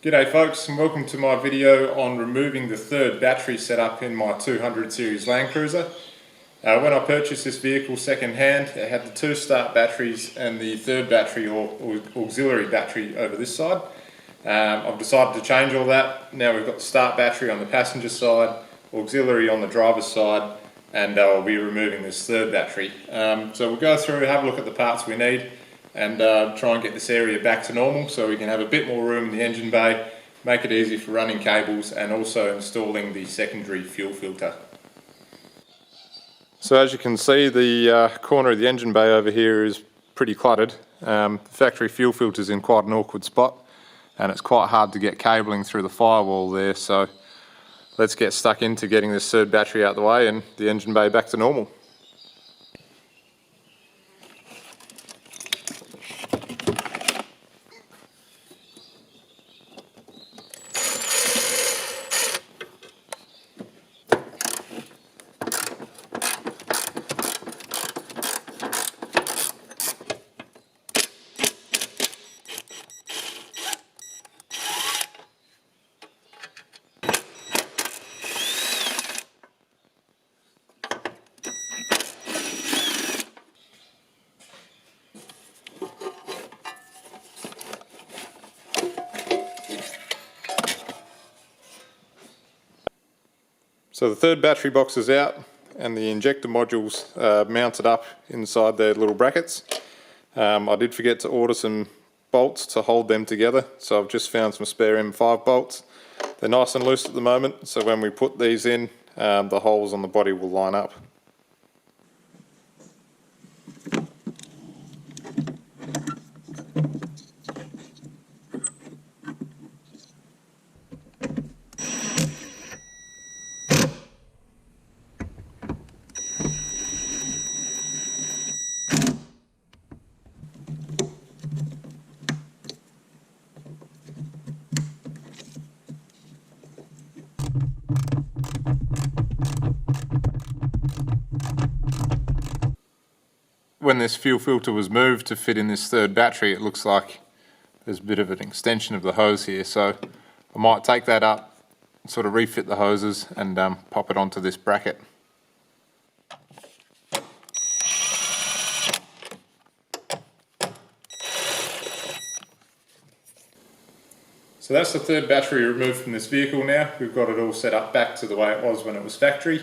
G'day folks, and welcome to my video on removing the third battery setup in my 200 series Landcruiser. When I purchased this vehicle second hand, it had the two start batteries and the third battery or auxiliary battery over this side. I've decided to change all that. Now we've got the start battery on the passenger side, auxiliary on the driver's side, and I'll be removing this third battery. So we'll go through, have a look at the parts we need, and try and get this area back to normal so we can have a bit more room in the engine bay, make it easy for running cables and also installing the secondary fuel filter. So as you can see, the corner of the engine bay over here is pretty cluttered. The factory fuel filter is in quite an awkward spot and it's quite hard to get cabling through the firewall there, so let's get stuck into getting this third battery out of the way and the engine bay back to normal. So the third battery box is out and the injector modules are mounted up inside their little brackets. I did forget to order some bolts to hold them together, so I've just found some spare M5 bolts. They're nice and loose at the moment, so when we put these in, the holes on the body will line up. When this fuel filter was moved to fit in this third battery, it looks like there's a bit of an extension of the hose here, so I might take that up, sort of refit the hoses and pop it onto this bracket. So that's the third battery removed from this vehicle now. We've got it all set up back to the way it was when it was factory.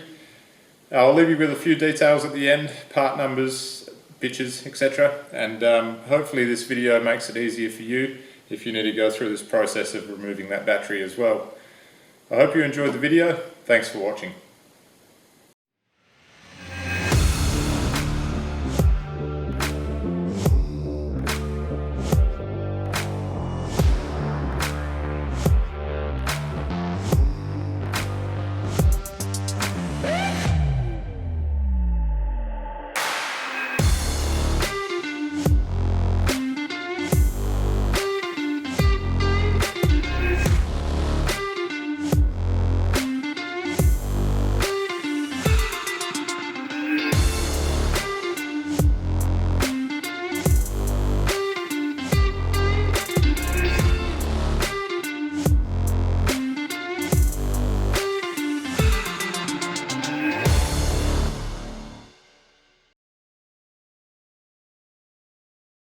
I'll leave you with a few details at the end, part numbers, pictures, etc. And hopefully this video makes it easier for you if you need to go through this process of removing that battery as well. I hope you enjoyed the video. Thanks for watching.